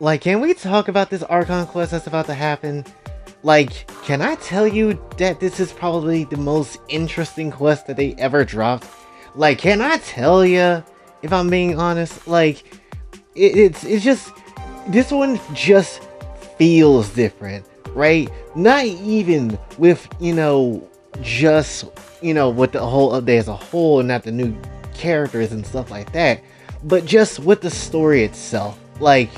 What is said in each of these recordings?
Like, can we talk about this Archon quest that's about to happen? Like, can I tell you that this is probably the most interesting quest that they ever dropped? Like, can I tell you, if I'm being honest, like, it's just, this one just feels different, right? Not even with, just, with the whole update as a whole, not the new characters and stuff like that, but just with the story itself. Like,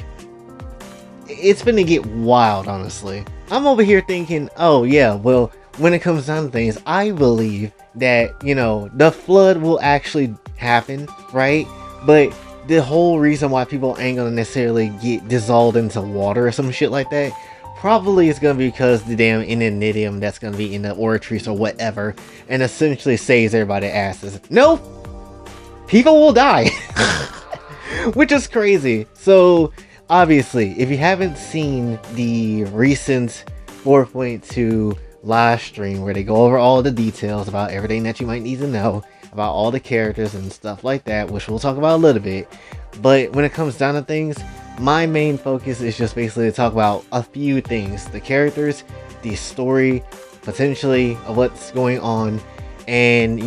it's gonna get wild, honestly. I'm over here thinking, oh yeah, well, when it comes down to things, I believe that, the flood will actually happen, right? But the whole reason why people ain't gonna necessarily get dissolved into water or some shit like that probably is gonna be because the damn inanidium that's gonna be in the oratories or whatever, and essentially saves everybody's asses. No, people will die. Which is crazy. So obviously, if you haven't seen the recent 4.2 live stream where they go over all the details about everything that you might need to know about all the characters and stuff like that, which we'll talk about a little bit, but when it comes down to things, my main focus is just basically to talk about a few things: the characters, the story, potentially of what's going on, and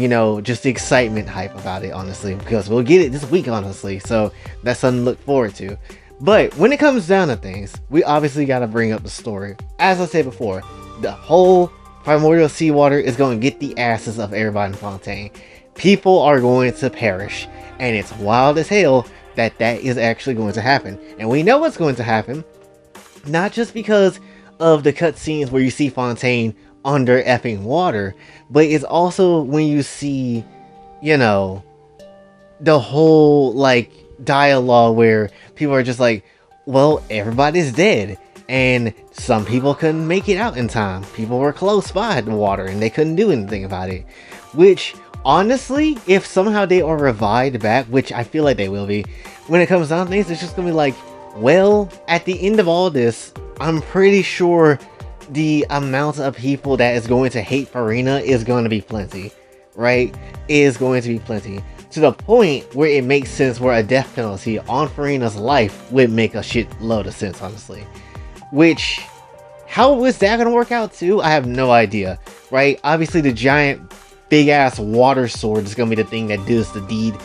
just the excitement hype about it, honestly, because we'll get it this week, honestly, so that's something to look forward to. But when it comes down to things, we obviously got to bring up the story. As I said before, the whole primordial seawater is going to get the asses of everybody in Fontaine. People are going to perish, and it's wild as hell that that is actually going to happen. And we know what's going to happen, not just because of the cutscenes where you see Fontaine under effing water, but it's also when you see, the whole, like, dialogue where people are just like, well, everybody's dead, and some people couldn't make it out in time. People were close by the water and they couldn't do anything about it. Which, honestly, if somehow they are revived back, which I feel like they will be, when it comes down to things, it's just gonna be like, well, at the end of all this, I'm pretty sure the amount of people that is going to hate Furina is going to be plenty, right? Is going to be plenty. To the point where it makes sense where a death penalty on Furina's life would make a shitload of sense, honestly. Which, how is that going to work out too? I have no idea, right? Obviously the giant big ass water sword is going to be the thing that does the deed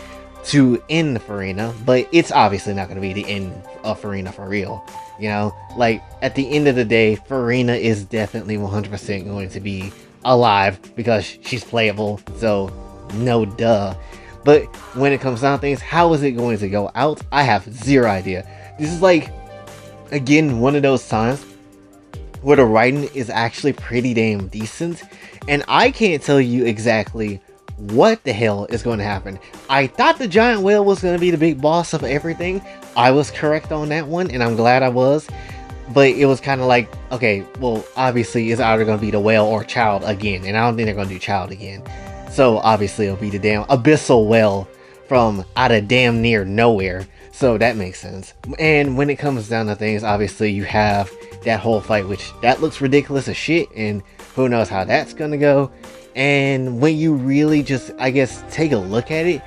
to end Furina, but it's obviously not going to be the end of Furina for real. Like, at the end of the day, Furina is definitely 100% going to be alive because she's playable, so no duh. But when it comes down to things, how is it going to go out? I have zero idea. This is like, again, one of those times where the writing is actually pretty damn decent, and I can't tell you exactly what the hell is going to happen. I thought the giant whale was going to be the big boss of everything. I was correct on that one, and I'm glad I was. But it was kind of like, okay, well, obviously it's either going to be the whale or child again, and I don't think they're going to do child again. So obviously it'll be the damn abyssal whale from out of damn near nowhere. So that makes sense. And when it comes down to things, obviously you have that whole fight, which that looks ridiculous as shit, and who knows how that's gonna go. And when you really just, I guess, take a look at it,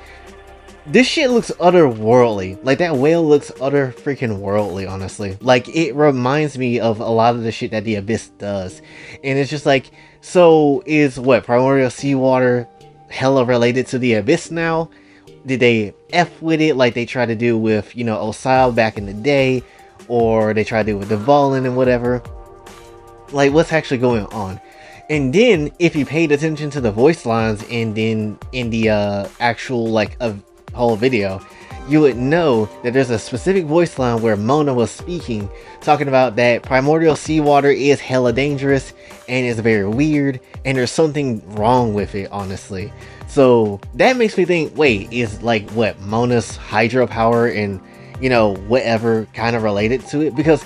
this shit looks otherworldly. Like, that whale looks utter freaking worldly, honestly. Like, it reminds me of a lot of the shit that the Abyss does. And it's just like, so is what, primordial seawater hella related to the Abyss now? Did they F with it like they tried to do with, Osile back in the day? Or they tried to do with the Volin and whatever? Like, what's actually going on? And then, if you paid attention to the voice lines and then in the actual, like, whole video, you would know that there's a specific voice line where Mona was speaking, talking about that primordial seawater is hella dangerous and is very weird, and there's something wrong with it, honestly. So that makes me think, wait, is, like, what, Mona's hydropower and, whatever kind of related to it? Because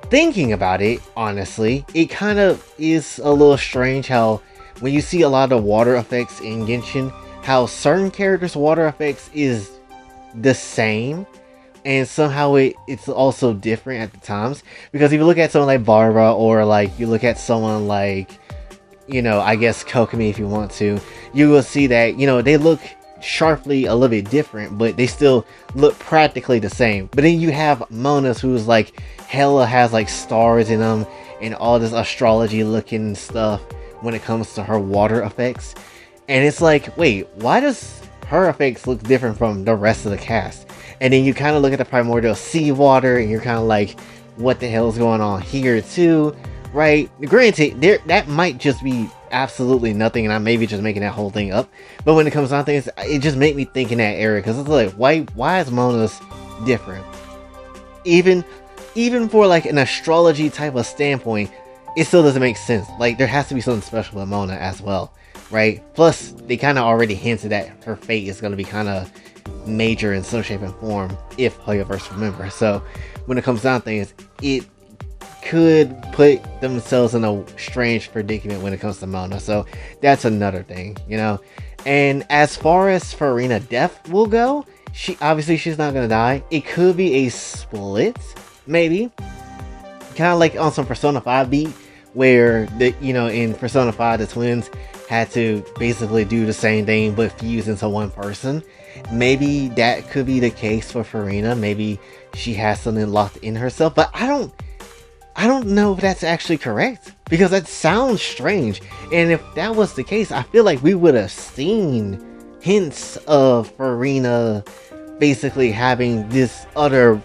thinking about it, honestly, it kind of is a little strange how when you see a lot of water effects in Genshin, how certain characters' water effects is the same, and somehow it's also different at the times. Because if you look at someone like Barbara, or like you look at someone like, I guess Kokomi if you want to, you will see that, they look sharply a little bit different, but they still look practically the same. But then you have Mona's, who's like hella has like stars in them and all this astrology looking stuff when it comes to her water effects. And it's like, wait, why does her effects look different from the rest of the cast? And then you kind of look at the primordial seawater and you're kind of like, what the hell is going on here too, right? Granted, that might just be absolutely nothing, and I may be just making that whole thing up. But when it comes down to things, it just made me think in that area, because it's like, why is Mona's different? Even for like an astrology type of standpoint, it still doesn't make sense. Like, there has to be something special with Mona as well, right? Plus, they kind of already hinted that her fate is going to be kind of major in some shape and form, if Hoyoverse remember. So when it comes down to things, it could put themselves in a strange predicament when it comes to Mona. So that's another thing, you know. And as far as Furina death will go, she's not gonna die. It could be a split, maybe, kind of like on some Persona 5 beat, where in Persona 5 the twins had to basically do the same thing but fuse into one person. Maybe that could be the case for Furina. Maybe she has something locked in herself, but I don't know if that's actually correct, because that sounds strange. And if that was the case, I feel like we would have seen hints of Furina basically having this other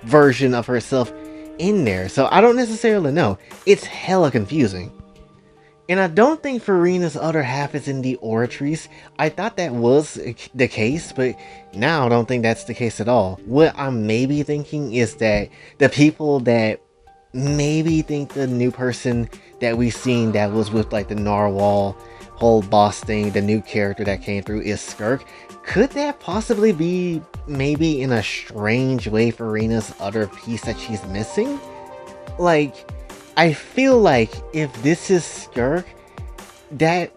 version of herself in there. So I don't necessarily know. It's hella confusing. And I don't think Furina's other half is in the oratories. I thought that was the case, but now I don't think that's the case at all. What I'm maybe thinking is that the people that maybe think the new person that we've seen that was with like the Narwhal whole boss thing, the new character that came through, is Skirk. Could that possibly be maybe in a strange way Furina's other piece that she's missing? Like, I feel like if this is Skirk, that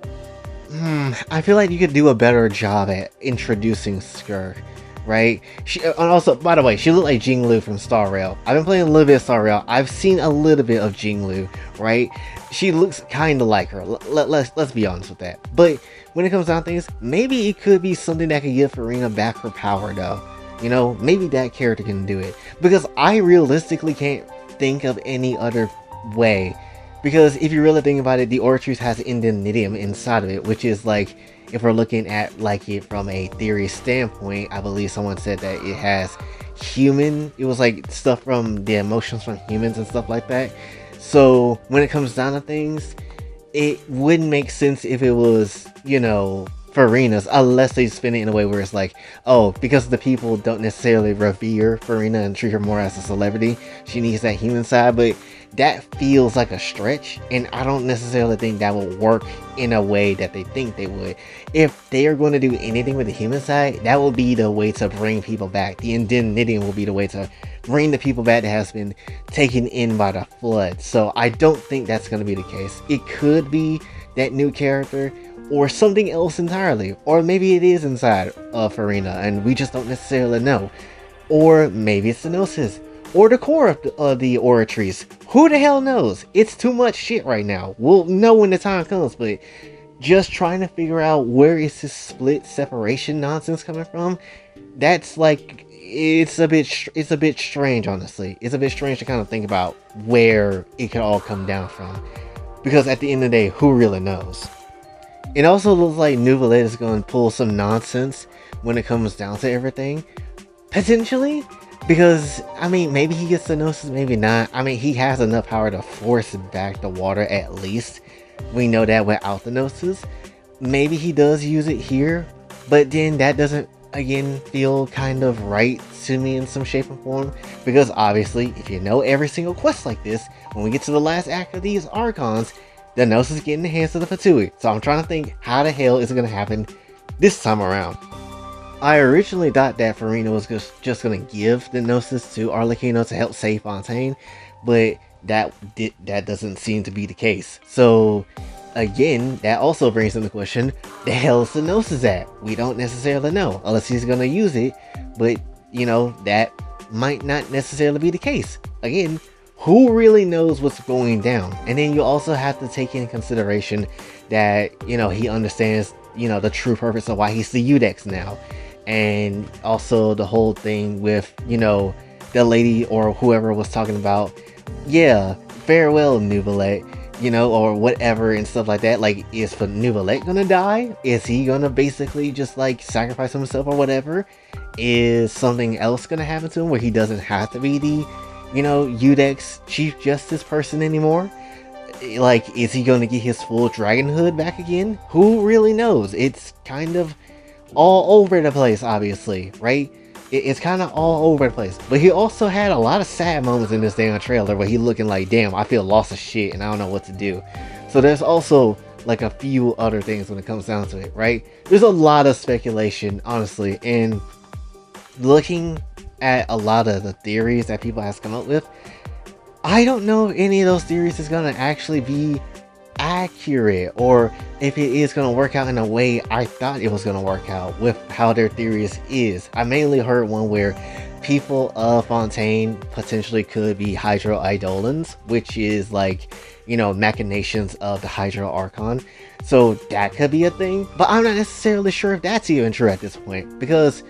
I feel like you could do a better job at introducing Skirk, right? And also, by the way, she looked like Jinglu from Star Rail. I've been playing a little bit of Star Rail. I've seen a little bit of Jinglu, right? She looks kind of like her. Let's be honest with that. But when it comes down to things, maybe it could be something that could give Furina back her power, though. You know, maybe that character can do it, because I realistically can't think of any other way. Because if you really think about it, the oratories has indenidium inside of it, which is like, if we're looking at like it from a theory standpoint, I believe someone said that it has it was like stuff from the emotions from humans and stuff like that. So when it comes down to things, it wouldn't make sense if it was, Furina's, unless they spin it in a way where it's like, oh, because the people don't necessarily revere Furina and treat her more as a celebrity, she needs that human side. But that feels like a stretch, and I don't necessarily think that will work in a way that they think they would. If they are going to do anything with the human side, that will be the way to bring people back. The indenidium will be the way to bring the people back that has been taken in by the flood. So I don't think that's going to be the case. It could be that new character, or something else entirely, or maybe it is inside of Furina and we just don't necessarily know, or maybe it's the Gnosis, or the core of the oratories. Who the hell knows? It's too much shit right now. We'll know when the time comes, but just trying to figure out where is this split separation nonsense coming from, that's like, it's a bit strange, honestly. It's a bit strange to kind of think about where it could all come down from, because at the end of the day, who really knows? It also looks like Nouvelle is going to pull some nonsense when it comes down to everything. Potentially. Because, I mean, maybe he gets the Gnosis, maybe not. I mean, he has enough power to force back the water, at least. We know that without the Gnosis. Maybe he does use it here. But then that doesn't, again, feel kind of right to me in some shape or form. Because, obviously, if you know every single quest like this, when we get to the last act of these Archons, the Gnosis get in the hands of the Fatui. So I'm trying to think, how the hell is it going to happen this time around? I originally thought that Furina was just going to give the Gnosis to Arlecchino to help save Fontaine, but that doesn't seem to be the case. So again, that also brings into question, the hell is the Gnosis at? We don't necessarily know, unless he's going to use it, but that might not necessarily be the case. Again, who really knows what's going down? And then you also have to take into consideration that, he understands, you know, the true purpose of why he's the Udex now. And also the whole thing with, you know, the lady or whoever was talking about, yeah, farewell Nuvalet, you know, or whatever and stuff like that. Like, is Nuvalet gonna die? Is he gonna basically just like sacrifice himself or whatever? Is something else gonna happen to him where he doesn't have to be the, you know, Udex Chief Justice person anymore? Like, is he gonna get his full dragonhood back again? Who really knows? It's kind of all over the place, obviously, right? It's kind of all over the place. But he also had a lot of sad moments in this damn trailer where he looking like, damn, I feel lost as shit and I don't know what to do. So there's also like a few other things when it comes down to it, right? There's a lot of speculation, honestly, and looking at a lot of the theories that people has come up with, I don't know if any of those theories is gonna actually be accurate, or if it is going to work out in a way I thought it was going to work out with how their theories is. I mainly heard one where people of Fontaine potentially could be Hydro Eidolons, which is like, you know, machinations of the Hydro Archon. So that could be a thing, but I'm not necessarily sure if that's even true at this point, because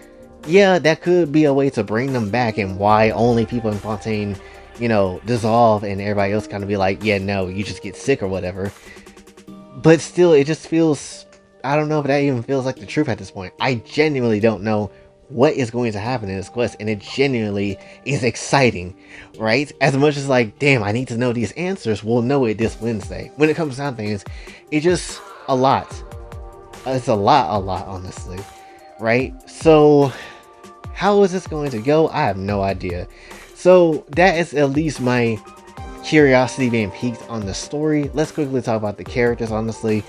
yeah, that could be a way to bring them back, and why only people in Fontaine, you know, dissolve and everybody else kind of be like, yeah, no, you just get sick or whatever. But still, it just feels, I don't know if that even feels like the truth at this point. I genuinely don't know what is going to happen in this quest, and it genuinely is exciting, right? As much as like, damn, I need to know these answers, we'll know it this Wednesday. When it comes down to things, it's just a lot. It's a lot, honestly, right? So how is this going to go? I have no idea. So that is at least my curiosity being piqued on the story. Let's quickly talk about the characters, honestly.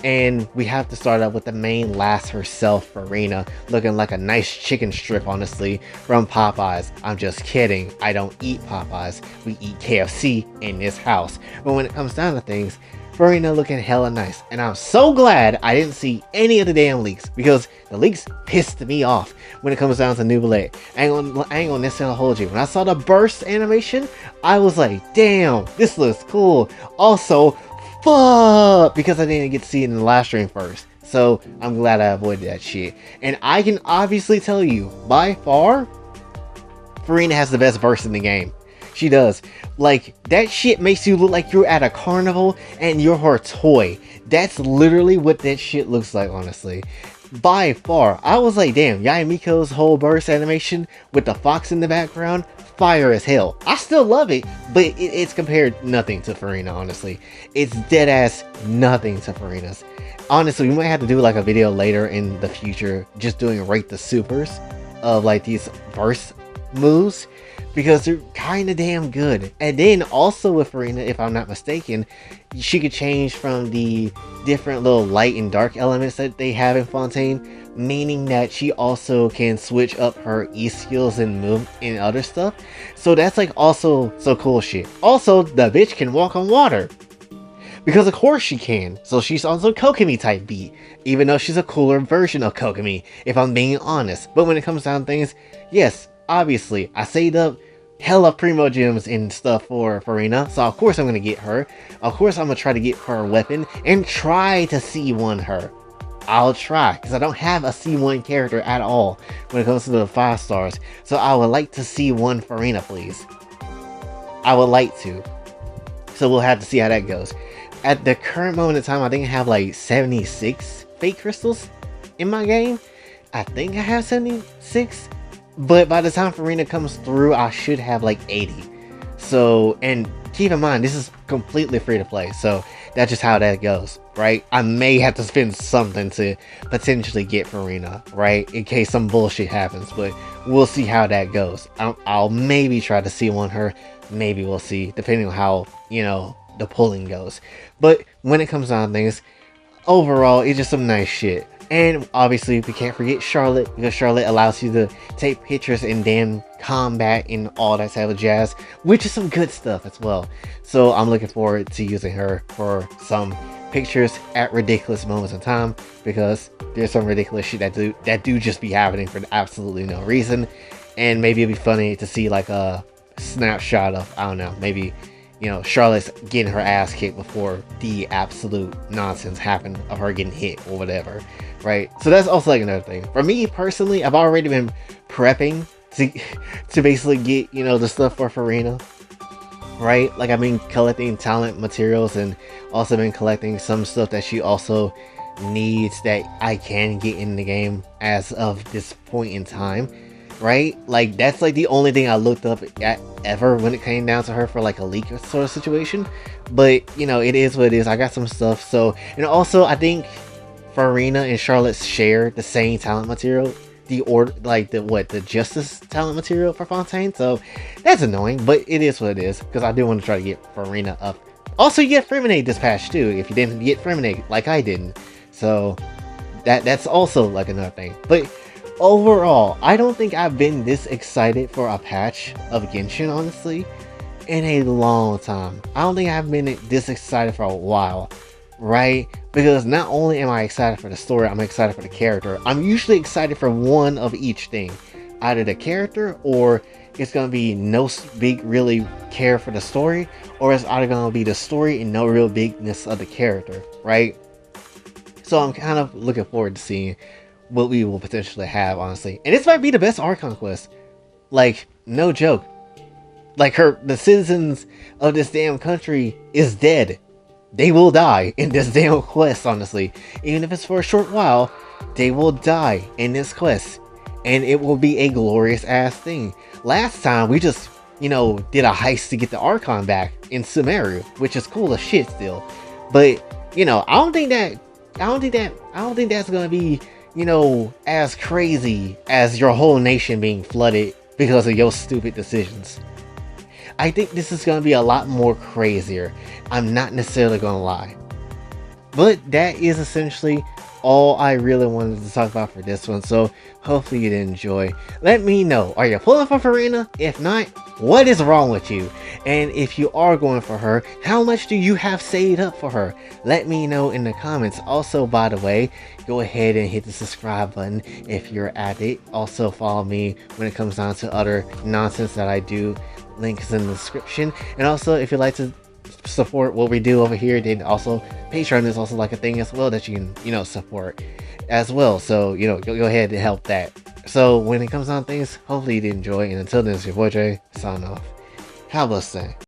And we have to start out with the main lass herself, Furina, looking like a nice chicken strip, honestly, from Popeyes. I'm just kidding. I don't eat Popeyes. We eat KFC in this house. But when it comes down to things, Furina looking hella nice, and I'm so glad I didn't see any of the damn leaks, because the leaks pissed me off when it comes down to Nuvalet. I ain't gonna necessarily hold you. When I saw the burst animation, I was like, damn, this looks cool. Also, fuck, because I didn't get to see it in the live stream first. So I'm glad I avoided that shit. And I can obviously tell you, by far, Furina has the best burst in the game. She does. Like, that shit makes you look like you're at a carnival and you're her toy. That's literally what that shit looks like, honestly. By far. I was like, damn, Yae Miko's whole burst animation with the fox in the background, fire as hell. I still love it, but it's compared nothing to Furina, honestly. It's dead ass nothing to Furina's. Honestly, we might have to do like a video later in the future just doing rate the supers of like these burst moves, because they're kind of damn good. And then also with Furina, if I'm not mistaken, she could change from the different little light and dark elements that they have in Fontaine, meaning that she also can switch up her E skills and move and other stuff. So that's like also so cool shit. Also, the bitch can walk on water, because of course she can. So she's also Kokomi type beat, even though she's a cooler version of Kokomi, if I'm being honest. But when it comes down to things, yes, obviously, I saved up hella primo gems and stuff for Furina, so of course I'm gonna get her. Of course I'm gonna try to get her weapon and try to C1 her. I'll try, because I don't have a C1 character at all when it comes to the 5 stars. So I would like to C1 Furina, please. I would like to. So we'll have to see how that goes. At the current moment in time, I think I have like 76 fake crystals in my game. I think I have 76. But by the time Furina comes through, I should have like 80. So, and keep in mind, this is completely free to play. So that's just how that goes, right? I may have to spend something to potentially get Furina, right? In case some bullshit happens, but we'll see how that goes. I'll maybe try to C1 her. Maybe we'll see, depending on how, you know, the pulling goes. But when it comes down to things, overall, it's just some nice shit. And obviously, we can't forget Charlotte, because Charlotte allows you to take pictures in damn combat and all that type of jazz, which is some good stuff as well. So I'm looking forward to using her for some pictures at ridiculous moments in time, because there's some ridiculous shit that do just be happening for absolutely no reason. And maybe it'd be funny to see like a snapshot of, I don't know, maybe Charlotte's getting her ass kicked before the absolute nonsense happened of her getting hit or whatever, right? So that's also like another thing. For me personally, I've already been prepping to to basically get the stuff for Furina, right? Like I've been collecting talent materials and also been collecting some stuff that she also needs that I can get in the game as of this point in time, right? Like that's like the only thing I looked up at ever when it came down to her for like a leak sort of situation. But it is what it is. I got some stuff. So, and also I think Farina and Charlotte share the same talent material, the order, like the Justice talent material for Fontaine. So that's annoying, but it is what it is, because I do want to try to get Farina up. Also, you get Freminade this patch too if you didn't get Freminade like I didn't. So that's also like another thing. But overall, I don't think I've been this excited for a patch of Genshin, honestly, in a long time. I don't think I've been this excited for a while, right? Because not only am I excited for the story, I'm excited for the character. I'm usually excited for one of each thing. Either the character, or it's going to be no big really care for the story, or it's either going to be the story and no real bigness of the character, right? So I'm kind of looking forward to seeing what we will potentially have, honestly. And this might be the best Archon quest. Like, no joke. Like, the citizens of this damn country is dead. They will die in this damn quest, honestly. Even if it's for a short while, they will die in this quest. And it will be a glorious ass thing. Last time, we just, did a heist to get the Archon back in Sumeru, which is cool as shit still. But, I don't think that's gonna be, as crazy as your whole nation being flooded because of your stupid decisions. I think this is going to be a lot more crazier. I'm not necessarily going to lie. But that is essentially all I really wanted to talk about for this one. So hopefully you did enjoy. Let me know. Are you pulling for Furina? If not, what is wrong with you? And if you are going for her, how much do you have saved up for her? Let me know in the comments. Also, by the way, go ahead and hit the subscribe button if you're at it. Also follow me when it comes down to other nonsense that I do. Links in the description. And also, if you'd like to support what we do over here, then also Patreon is also like a thing as well that you can support as well. So go ahead and help that. So when it comes on things, hopefully you did enjoy, and until then, it's your boy Jay, sign off. Have a blessed day.